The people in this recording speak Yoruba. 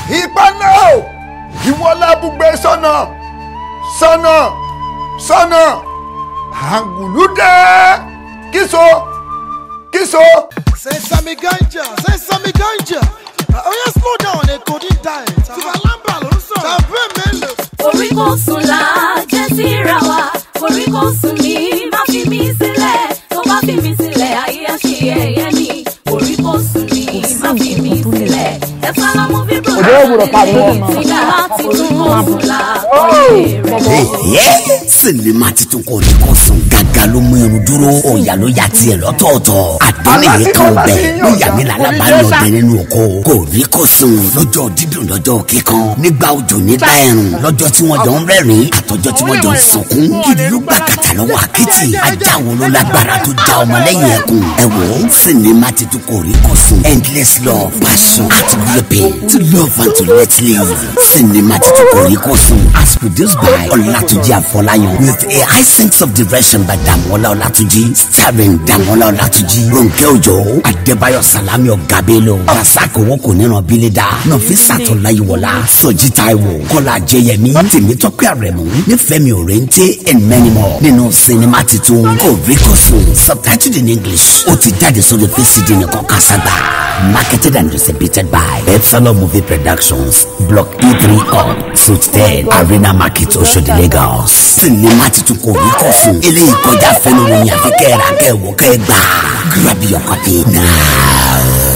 ìpaná ìwọlá bùgbé sọ́nà àgùlùdẹ kíso. Say Sammy Ganja. Oh yeah, slow down and go in diet. Tubalamba lóso. Tàbí mélòó. Orí kò sùn la jẹ́ síra wa. Orí kò sùn ní má fi mí sílẹ̀. Tó bá fi mí sílẹ̀ ayé àṣẹ ẹ̀yẹ mi. Orí kò sùn ní má fi mí sílẹ̀. Ẹ fara mọ́ bí bro. Òde òwúrọ̀ ká ló mọ̀. Sílẹ̀ láti tún kò sùn la. Sinimá titun kò ní kó sùn gàgà ló mú irun dúró ọ̀yà ló yà tiẹ̀ lọ́tọ̀ọ̀tọ̀ àdánìyẹ kan bẹ̀ ló yà mí lálábàárẹ̀ ọ̀dẹ nínú oko kò ní kó sùn lọ́jọ́ dídùn lọ́jọ́ kíkan nígbà òjò nígbà ẹ̀rùn lọ́jọ́ tí wọ́n jọ ń rẹ́rìn àtọ́jọ́ tí wọ́n jọ ń sunkún kìdí ló gbà kàtà lọ́wọ́ àkìtì ajáwo ló lágbára tó já ọmọlẹ́yìn ẹkùn ẹ wò ó sinimá titun kò ní kó sùn endless love passion at gripping to love and to let live sinimá titun kò ní kó sùn as produced by Olatunji Afolayan with a high sense of direction by Damola Olatunji, starring Damola Olatunji, Ronke Ojo, Adebayo Salami Ogabelo, Rasako Woko Niran Bilida, Nafisat Olayiwola, Soji Taiwo, Kola Ajeyemi, Temitope Aremu, Nifemi Orente, and many more. Nínú sinimá titun Kò Rí Kò Sùn, subtitled in English. Ó ti jáde sórí VCD nìkan kásàgbà. Marketed and distributed by Epsilon Movie Productions, Block E3 Up, Suite 10, Arena Market, Oshodi, Lagos. Sinimá titun Kò Rí Kò Sùn. Eléyìí kọjá fẹ́nu ròyìn àfikẹ́ ra kẹ́ wò kẹ́ gbà. Grab your copy now.